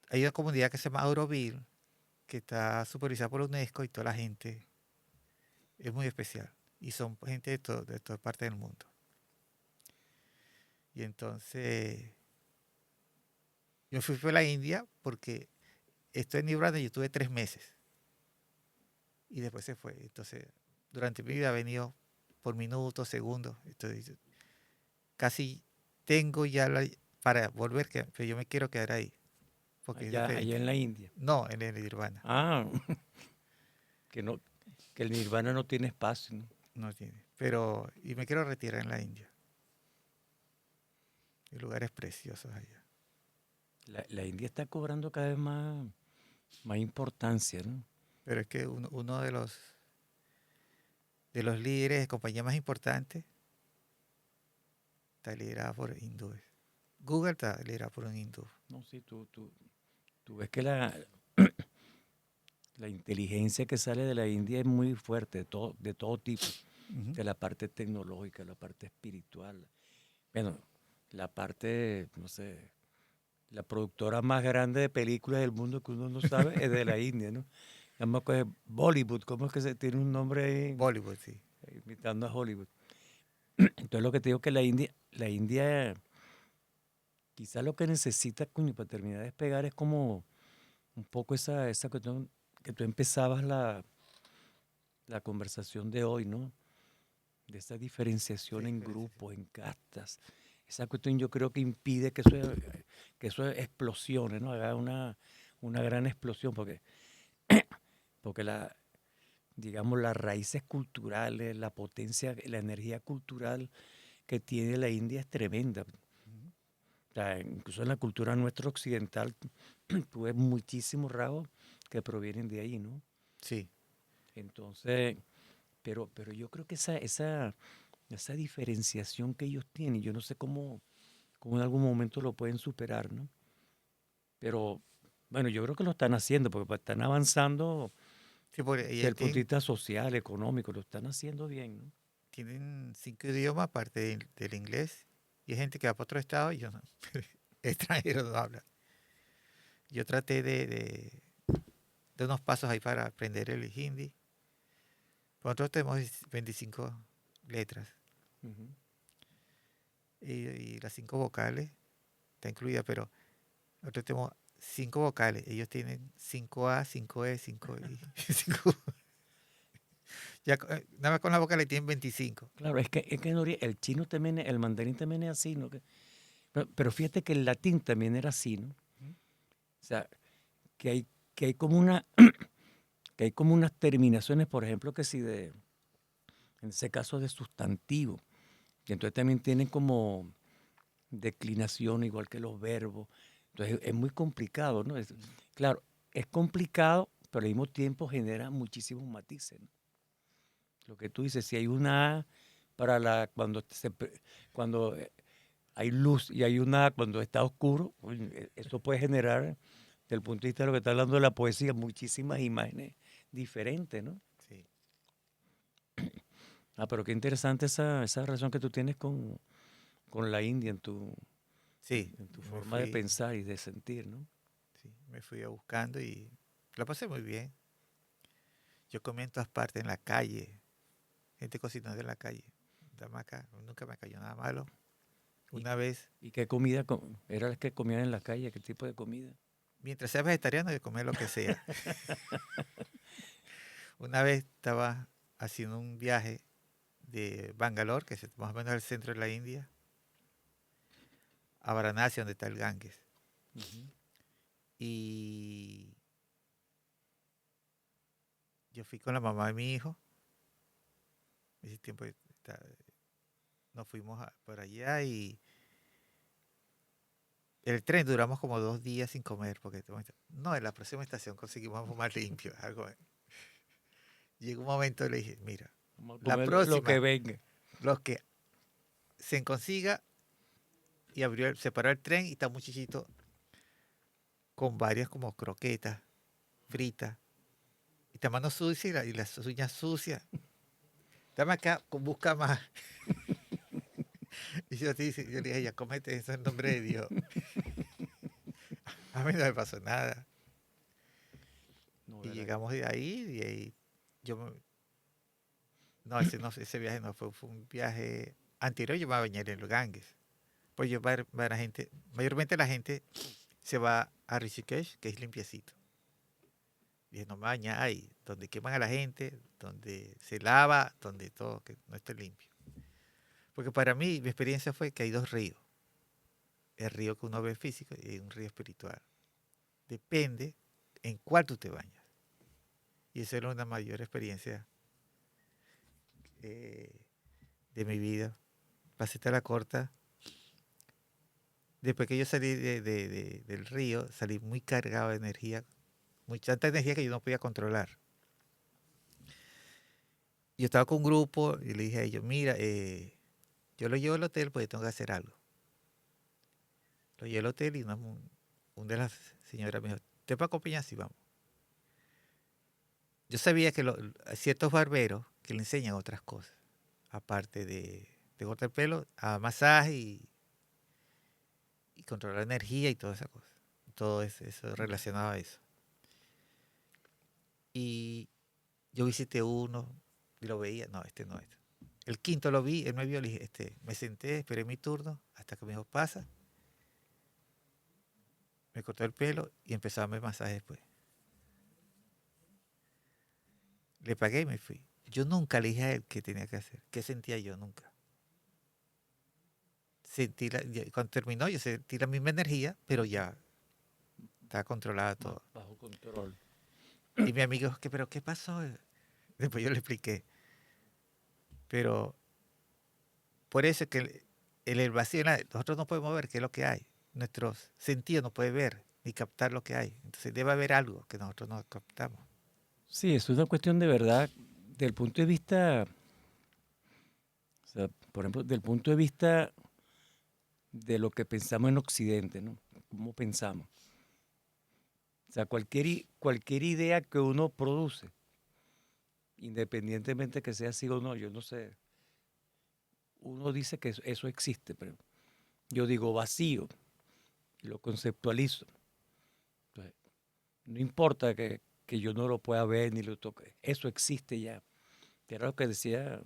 hay una comunidad que se llama Auroville, que está supervisada por la UNESCO y toda la gente es muy especial. Y son gente de toda parte del mundo. Y entonces yo fui a la India porque estoy en Nirvana y yo tuve 3 meses. Y después se fue. Entonces, durante mi vida ha venido por minutos, segundos. Entonces, casi tengo ya para volver, pero yo me quiero quedar ahí. Porque es Allá en diferente. la India. No, en el Nirvana. Ah, que no, que el nirvana no tiene espacio, ¿no? No tiene. Pero, y me quiero retirar en la India. Hay lugares preciosos allá. La India está cobrando cada vez más importancia, ¿no? Pero es que uno de los líderes de compañía más importantes está liderado por hindúes. Google está liderado por un hindú. No, sí, tú ves que la inteligencia que sale de la India es muy fuerte, de todo tipo, Ujú. de la parte tecnológica, la parte espiritual. Bueno, la parte, no sé, la productora más grande de películas del mundo que uno no sabe es de la India, ¿no? Además, que Bollywood, ¿cómo es que se tiene un nombre ahí? Bollywood, sí. Imitando a Hollywood. Entonces lo que te digo es que la India quizás lo que necesita, coño, para terminar de despegar es como un poco esa cuestión que tú empezabas la conversación de hoy, ¿no? De esa diferenciación Sí, en pero sí, sí. grupos, en castas. Esa cuestión yo creo que impide que eso explosione, ¿no? Haga una gran explosión, porque digamos, las raíces culturales, la potencia, la energía cultural que tiene la India es tremenda. Ujú. O sea, incluso en la cultura nuestra occidental, tú ves muchísimos rasgos que provienen de ahí, ¿no? Sí, Entonces, pero yo creo que esa diferenciación que ellos tienen, yo no sé cómo en algún momento lo pueden superar, ¿no? Pero, bueno, yo creo que lo están haciendo, porque pues, están avanzando sí, porque desde ellos el punto de vista social, económico, lo están haciendo bien, ¿no? tienen 5 idiomas aparte del inglés. Y hay gente que va para otro estado y yo no. Extranjeros no hablan. Yo traté de unos pasos ahí para aprender el hindi. Nosotros tenemos 25 letras. Ujú. y las 5 vocales está incluida, pero nosotros tenemos 5 vocales. Ellos tienen 5A, 5E, 5I, 5. Ya, nada más con las vocales tienen 25. Claro, es que Nori, el chino también, el mandarín también es así, ¿no? Pero fíjate que el latín también era así, ¿no? O sea, que hay, que hay como una, que hay como unas terminaciones, por ejemplo, que si en ese caso de sustantivo, y entonces también tienen como declinación igual que los verbos. Entonces es muy complicado, ¿no? Claro, es complicado, pero al mismo tiempo genera muchísimos matices, ¿no? Lo que tú dices, si hay una A para cuando hay luz y hay una A cuando está oscuro, oye, eso puede generar, desde el punto de vista de lo que está hablando de la poesía, muchísimas imágenes diferentes, ¿no? Sí. Ah, pero qué interesante esa relación que tú tienes con la India Sí, en tu me forma de fui, pensar y de sentir, ¿no? sí, me fui a buscando y la pasé muy bien. Yo comí en todas partes, en la calle, gente cocinando en la calle. Acá, nunca me cayó nada malo. ¿Y, Una vez, y qué comida era la que comían en la calle? ¿Qué tipo de comida? mientras sea vegetariano, yo comía lo que sea. Una vez estaba haciendo un viaje de Bangalore, que es más o menos el centro de la India, a Varanasi, donde está el Ganges. Ujú. Y yo fui con la mamá de mi hijo. Ese tiempo nos fuimos por allá y el tren duramos como 2 días sin comer, porque no, en la próxima estación conseguimos algo más limpio. Llegó un momento y le dije, mira, Vamos a la comer lo que próxima, venga. los que se consiga, y se paró el tren y está un muchachito con varias como croquetas fritas, y está mano sucia y las uñas sucias. Dame acá, busca más. Y yo le dije, ya comete eso en nombre de Dios. A mí no me pasó nada. No, Y ¿verdad? llegamos de ahí, y ahí yo no, ese viaje no fue un viaje anterior. Yo me iba a bañar en los Ganges. Pues la gente, mayormente la gente se va a Rishikesh, que es limpiecito. Y dije, no me baña ahí, donde queman a la gente, donde se lava, donde todo, que no esté limpio. Porque para mí, mi experiencia fue que hay 2 ríos. El río que uno ve físico y un río espiritual. Depende en cuál tú te bañas. Y esa era una mayor experiencia eh, de mi vida. Pasé la corta. Después que yo salí del río, salí muy cargado de energía, tanta energía que yo no podía controlar. Yo estaba con un grupo y le dije a ellos, mira, yo lo llevo al hotel porque tengo que hacer algo. Lo llevé al hotel y una de las señoras me dijo, ¿te puedo acompañar? Sí, vamos. Yo sabía que hay ciertos barberos que le enseñan otras cosas, aparte de cortar el pelo, a masaje y controlar la energía y toda esa cosa. Todo eso relacionado a eso. Y yo visité uno y lo veía, no, este no es. El quinto lo vi, él me vio, le dije, me senté, esperé mi turno hasta que me dijo, pasa, me cortó el pelo y empezó a darme masaje después. Le pagué y me fui. Yo nunca le dije a él qué tenía que hacer. ¿Qué sentía yo? Nunca. Cuando terminó, yo sentí la misma energía, pero ya estaba controlada todo. Bajo control. Y mi amigo, ¿pero qué pasó? Después yo le expliqué. Pero por eso es que el vacío, nosotros no podemos ver qué es lo que hay. Nuestros sentidos no pueden ver ni captar lo que hay. Entonces debe haber algo que nosotros no captamos. Sí, es una cuestión de verdad, del punto de vista, o sea, por ejemplo, del punto de vista de lo que pensamos en Occidente, ¿no? ¿Cómo pensamos? O sea, cualquier idea que uno produce, independientemente que sea así o no, yo no sé, uno dice que eso existe, pero yo digo vacío, y lo conceptualizo. Entonces, no importa que yo no lo pueda ver ni lo toque, eso existe ya. Que era lo que decía,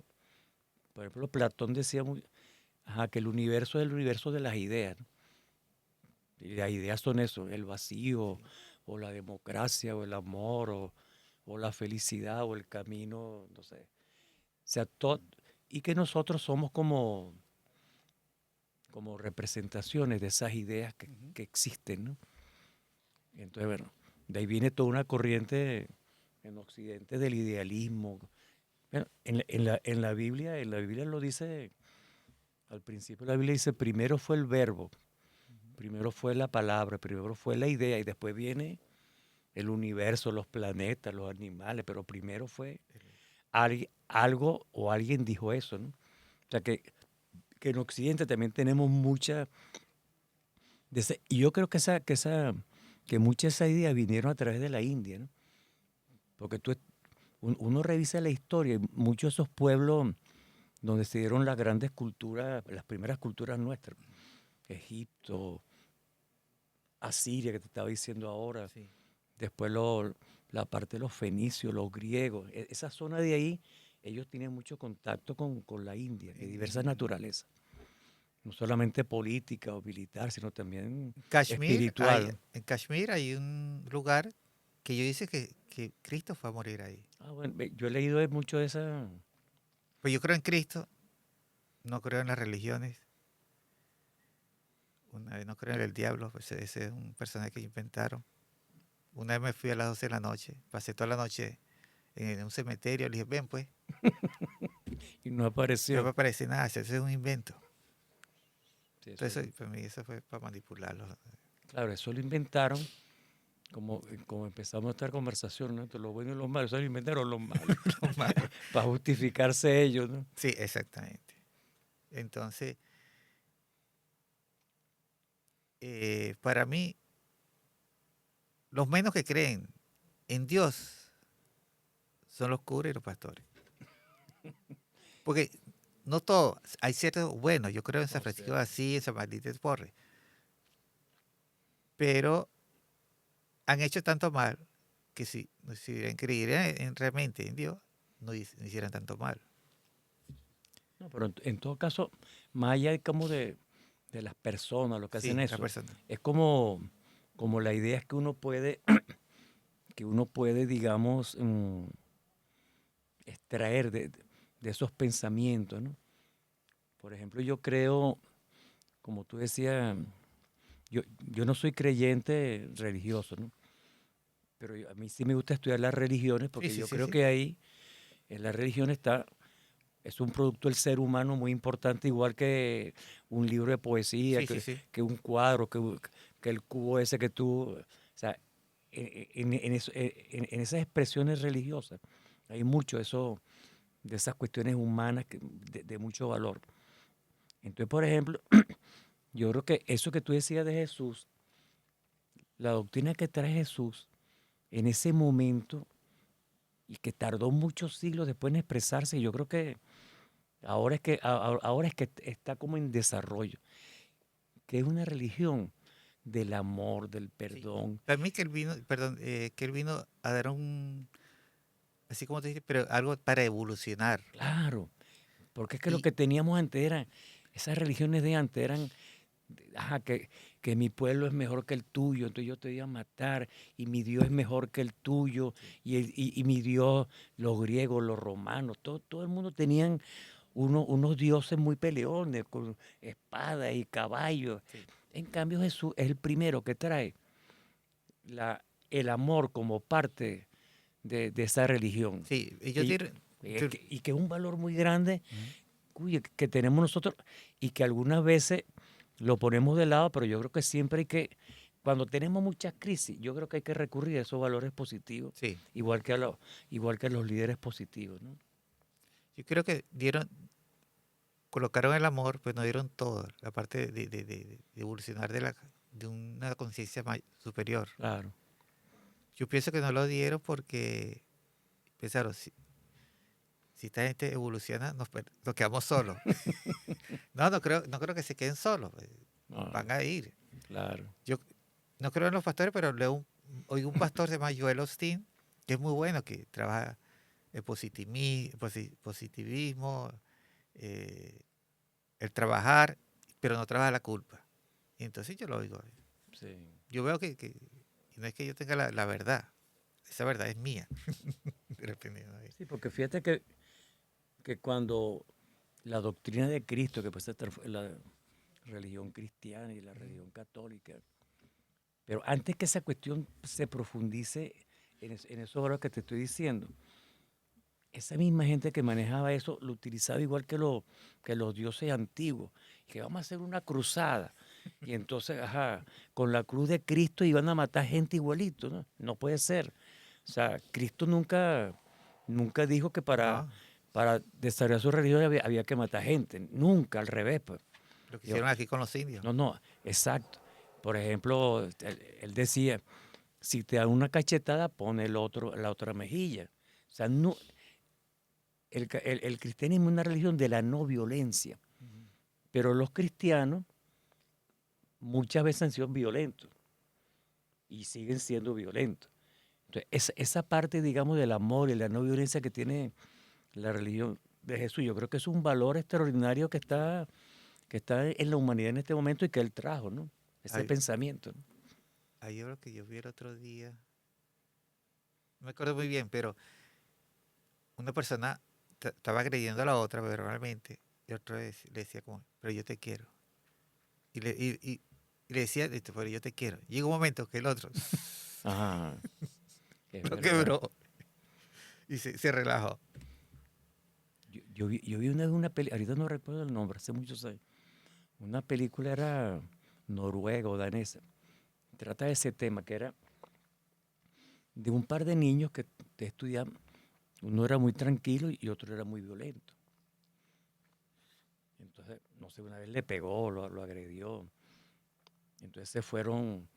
por ejemplo, Platón decía que el universo es el universo de las ideas, ¿no? Y las ideas son eso, el vacío, o la democracia, o el amor, o la felicidad, o el camino, no sé. O sea, y que nosotros somos como representaciones de esas ideas que existen, ¿no? Entonces, bueno, de ahí viene toda una corriente en Occidente del idealismo. Bueno, en la Biblia lo dice, al principio la Biblia dice, primero fue el verbo, primero fue la palabra, primero fue la idea y después viene el universo, los planetas, los animales, pero primero fue algo o alguien dijo eso, ¿no? O sea que en Occidente también tenemos mucha y yo creo que muchas de esas ideas vinieron a través de la India, ¿no? Porque uno revisa la historia y muchos de esos pueblos donde se dieron las grandes culturas, las primeras culturas nuestras, Egipto, Asiria, que te estaba diciendo ahora, Sí. después la parte de los fenicios, los griegos, esa zona de ahí, ellos tienen mucho contacto con la India, de diversas naturalezas, no solamente política o militar, sino también espiritual. En Kashmir hay un lugar que yo dice que Cristo fue a morir ahí. Bueno, yo he leído mucho de esa. Pues yo creo en Cristo, no creo en las religiones, una vez no creo en el diablo, pues ese es un personaje que inventaron. Una vez me fui a las 12 de la noche, pasé toda la noche en un cementerio, le dije, ven pues, Y no no me apareció. parece nada, ese es un invento. Sí, Entonces, para mí eso fue para manipularlo. claro, eso lo inventaron, como empezamos nuestra conversación, ¿no? Entre lo bueno y lo malo, eso lo inventaron los malos, Lo malo. para justificarse ellos, ¿no? Sí, exactamente. Entonces, para mí, los menos que creen en Dios son los curas y los pastores. Porque no todo, hay ciertos, bueno, yo creo en San No Francisco sé. de Asís, en San Martín de Porres, pero han hecho tanto mal que si creyeran realmente en Dios, no hicieran tanto mal. No, pero en todo caso, más allá como de las personas, lo que hacen Sí, la eso, persona. es como la idea es que uno puede, digamos, extraer de esos pensamientos, ¿no? Por ejemplo, yo creo, como tú decías, yo no soy creyente religioso, ¿no? Pero a mí sí me gusta estudiar las religiones Sí, porque sí, yo sí, creo sí. que ahí en la religión es un producto del ser humano muy importante, igual que un libro de poesía, Sí, sí, que, sí. que un cuadro, que el cubo ese que tú, o sea, en esas expresiones religiosas hay mucho eso, de esas cuestiones humanas de mucho valor. Entonces, por ejemplo, yo creo que eso que tú decías de Jesús, la doctrina que trae Jesús en ese momento y que tardó muchos siglos después en expresarse, yo creo que ahora es que está como en desarrollo, que es una religión del amor, del Sí. perdón. Para mí que él vino, perdón, que él vino a dar así como te dije, pero algo para evolucionar. Claro, porque es que lo Y que teníamos antes esas religiones de antes eran, que mi pueblo es mejor que el tuyo, entonces yo te voy a matar, y mi Dios es mejor que el tuyo, sí, y mi Dios, los griegos, los romanos, todo el mundo tenían unos dioses muy peleones, con espadas y caballos. sí, En cambio, Jesús es el primero que trae el amor como parte de esa religión. sí, ellos Y, dieron, y que es un valor muy grande, ujú, que tenemos nosotros y que algunas veces lo ponemos de lado, pero yo creo que siempre cuando tenemos muchas crisis, yo creo que hay que recurrir a esos valores positivos, sí, igual que a los líderes positivos, ¿no? yo creo que colocaron el amor, pues no dieron todo, la parte de evolucionar de una conciencia superior. Claro. Yo pienso que no lo dieron porque pensaron, si esta gente evoluciona, nos quedamos solos. No, no creo que se queden solos, No, van a ir. claro. Yo no creo en los pastores, pero oigo un pastor se llama Joel Osteen, que es muy bueno, que trabaja en positivismo, eh, el trabajar, pero no trabaja la culpa. Y entonces yo lo oigo. Sí. Yo veo que no es que yo tenga la verdad, esa verdad es mía. Dependiendo de- Sí, porque fíjate que cuando la doctrina de Cristo, que pues la religión cristiana y la religión católica, pero antes que esa cuestión se profundice en esos valores que te estoy diciendo, esa misma gente que manejaba eso lo utilizaba igual que los dioses antiguos, que vamos a hacer una cruzada. Y entonces, ajá, con la cruz de Cristo iban a matar gente igualito, ¿no? No puede ser. O sea, Cristo nunca dijo que No, para desarrollar su religión había que matar gente. Nunca, al revés. Pues. lo que Yo, hicieron aquí con los indios. no, exacto. Por ejemplo, él decía, si te dan una cachetada, pone la otra mejilla. O sea, no, el cristianismo es una religión de la no violencia, pero los cristianos muchas veces han sido violentos y siguen siendo violentos. Entonces, esa parte, digamos, del amor y la no violencia que tiene la religión de Jesús, yo creo que es un valor extraordinario que está en la humanidad en este momento y que él trajo, ¿no? Ese Hay, pensamiento, ¿no? hay algo que yo vi el otro día, no me acuerdo muy bien, pero una persona estaba agrediendo a la otra verbalmente y otra vez le decía como, pero yo te quiero. Y le decía, pero yo te quiero. Llega un momento que el otro Ajá, es lo verdad. quebró y se relajó. Yo vi una película, ahorita no recuerdo el nombre, hace muchos años. Una película era noruega o danesa. Trata de ese tema, que era de un par de niños que estudiaban. Uno era muy tranquilo y otro era muy violento. Entonces, no sé, una vez le pegó, lo agredió. Entonces se fueron,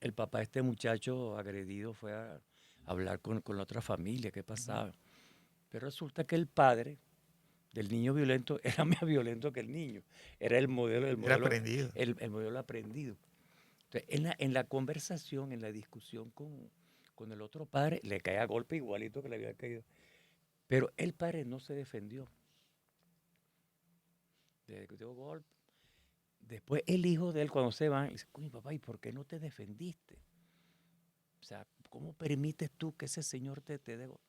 el papá de este muchacho agredido fue a hablar con la otra familia, qué Ujú. pasaba. Pero resulta que el padre del niño violento era más violento que el niño. Era Era aprendido. el modelo aprendido. Entonces, en la conversación, en la discusión con el otro padre, le cae a golpe igualito que le había caído. Pero el padre no se defendió. Le dio golpe. Después el hijo de él, cuando se va, dice, coño, papá, ¿y por qué no te defendiste? O sea, ¿cómo permites tú que ese señor te dé golpe?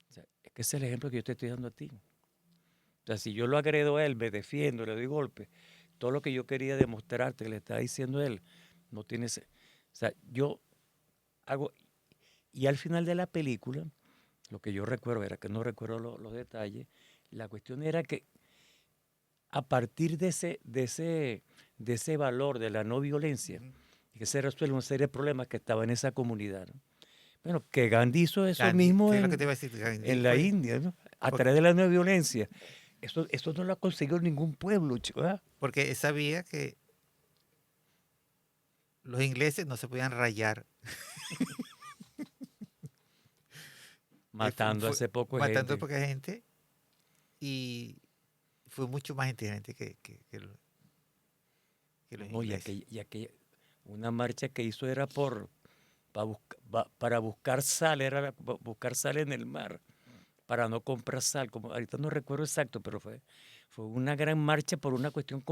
O sea, es que ese es el ejemplo que yo te estoy dando a ti. O sea, si yo lo agredo a él, me defiendo, le doy golpe, todo lo que yo quería demostrarte que le estaba diciendo a él, no tiene... O sea, yo hago... Y al final de la película, lo que yo recuerdo era que no recuerdo los detalles, la cuestión era que a partir de ese valor de la no violencia, Ujú. que se resuelve una serie de problemas que estaba en esa comunidad, ¿no? Bueno, que Gandhi hizo eso Gandhi, mismo sí, lo que te iba a decir, Gandhi en la fue, India, ¿no? A porque, través de la no violencia. Eso no lo ha conseguido ningún pueblo, chico, ¿verdad? porque él sabía que los ingleses no se podían rayar Matando a ese poco de matando a gente. poca gente y fue mucho más inteligente que los No, ingleses. ya que una marcha que hizo era para buscar sal, era buscar sal en el mar, para no comprar sal. Como, ahorita no recuerdo exacto, pero fue una gran marcha por una cuestión Sí.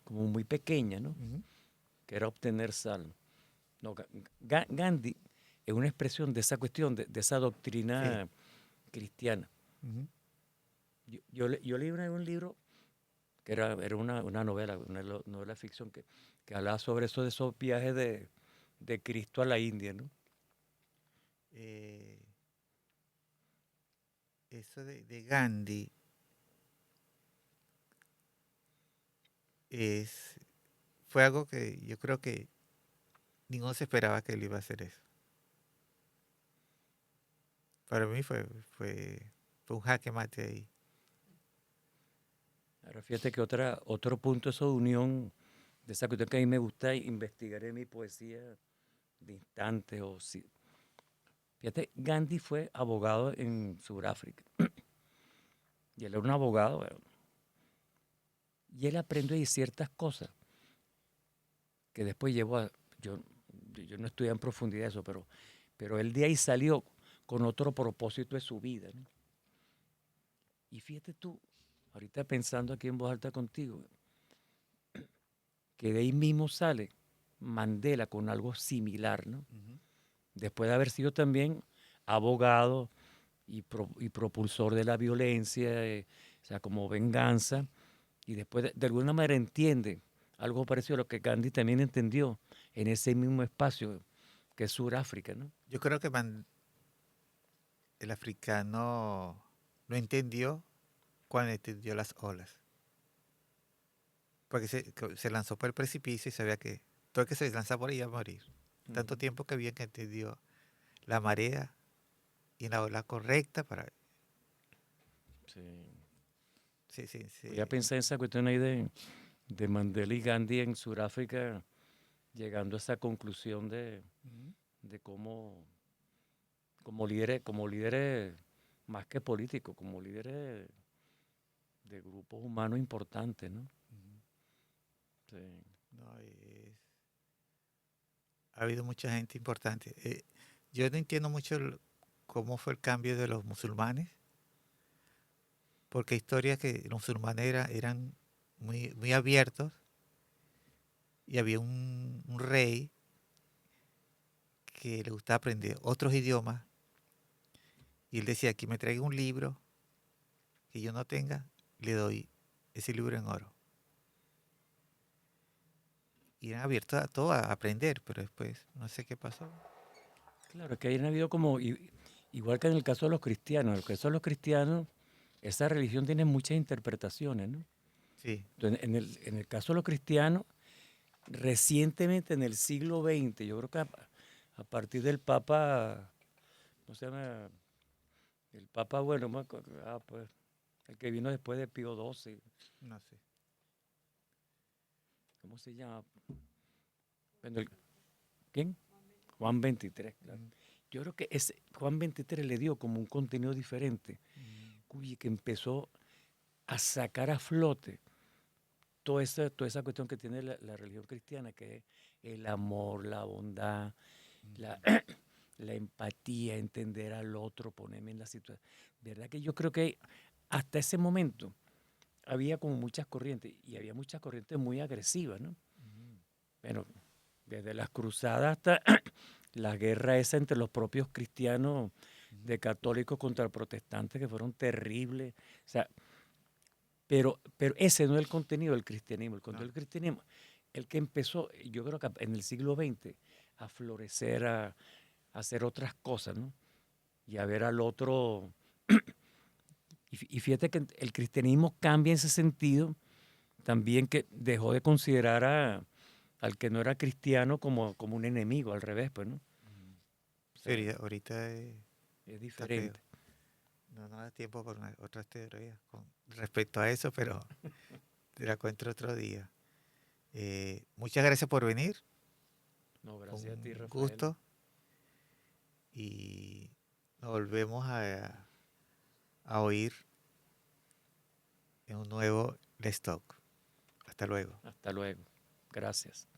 como muy pequeña, ¿no? Ujú, Que era obtener sal. No, Gandhi es una expresión de esa cuestión, de esa sí. doctrina cristiana. Ujú. Yo leí un libro que era una novela, novela ficción que hablaba sobre eso de esos viajes de Cristo a la India, ¿no? Eh, eso de Gandhi es, fue algo que yo creo que ninguno se esperaba que él iba a hacer eso. Para mí fue un jaque mate ahí. Ahora fíjate que otro punto eso de unión, de esa cuestión que a mí me gusta investigar en mi poesía de instantes fíjate, Gandhi fue abogado en Sudáfrica y él era un abogado, bueno, y él aprendió ahí ciertas cosas que después llevó a, yo, yo no estudié en profundidad eso, pero él de ahí salió con otro propósito de su vida, ¿no? Y fíjate tú, ahorita pensando aquí en voz alta contigo, que de ahí mismo sale Mandela con algo similar, ¿no? Ujú. Después de haber sido también abogado y propulsor de la violencia, o sea, como venganza, y después de alguna manera entiende algo parecido a lo que Gandhi también entendió en ese mismo espacio que es Sudáfrica, ¿no? Yo creo que el africano no entendió cuando entendió las olas. Porque se lanzó por el precipicio y sabía que todo el que se lanza por ahí iba a morir. Tanto Ujú. tiempo que bien que entendió la marea y la ola correcta para... Sí. Sí, sí, Voy a sí. pensar en esa cuestión ahí de Mandela y Gandhi en Sudáfrica, llegando a esa conclusión Ujú. de cómo, como líderes más que políticos, como líderes de grupos humanos importantes, ¿no? Ujú. Sí. No, ha habido mucha gente importante. Yo no entiendo mucho cómo fue el cambio de los musulmanes, porque hay historias que los musulmanes eran muy, muy abiertos y había un rey que le gustaba aprender otros idiomas y él decía, aquí me traiga un libro que yo no tenga, le doy ese libro en oro. Y eran abiertos a todo, a aprender, pero después no sé qué pasó. Claro, que hayan habido como, igual que en el caso de los cristianos, en el caso de los cristianos, esa religión tiene muchas interpretaciones, ¿no? Sí, Entonces, en el caso de los cristianos, recientemente en el siglo XX, yo creo que a partir del Papa, ¿cómo se llama? El Papa, bueno, pues, el que vino después de Pío XII, no sé. ¿cómo se llama? Bueno, ¿quién? Juan 23, claro. Mm, Yo creo que Juan 23 le dio como un contenido diferente, mm, que empezó a sacar a flote toda esa cuestión que tiene la religión cristiana, que es el amor, la bondad, la, mm. la empatía, entender al otro, ponerme en la situación. ¿Verdad que yo creo que hasta ese momento había como muchas corrientes y había muchas corrientes muy agresivas, ¿no? Mm. Bueno, desde las cruzadas hasta la guerra esa entre los propios cristianos Ujú. de católicos contra protestantes que fueron terribles. O sea, pero ese no es el contenido del cristianismo. El No. contenido del cristianismo, el que empezó, yo creo que en el siglo XX, a florecer, a hacer otras cosas, ¿no? Y a ver al otro. Y fíjate que el cristianismo cambia en ese sentido, también que dejó de considerar al que no era cristiano como un enemigo, al revés, pues, ¿no? Mm. O Sí, sea, ahorita es está feo. diferente. No, no da tiempo por otras teorías con respecto a eso, pero te la cuento otro día. Muchas gracias por venir. No, Fue gracias a ti, un Rafael. gusto y nos volvemos a oír en un nuevo Let's Talk. Hasta luego. Hasta luego. Gracias.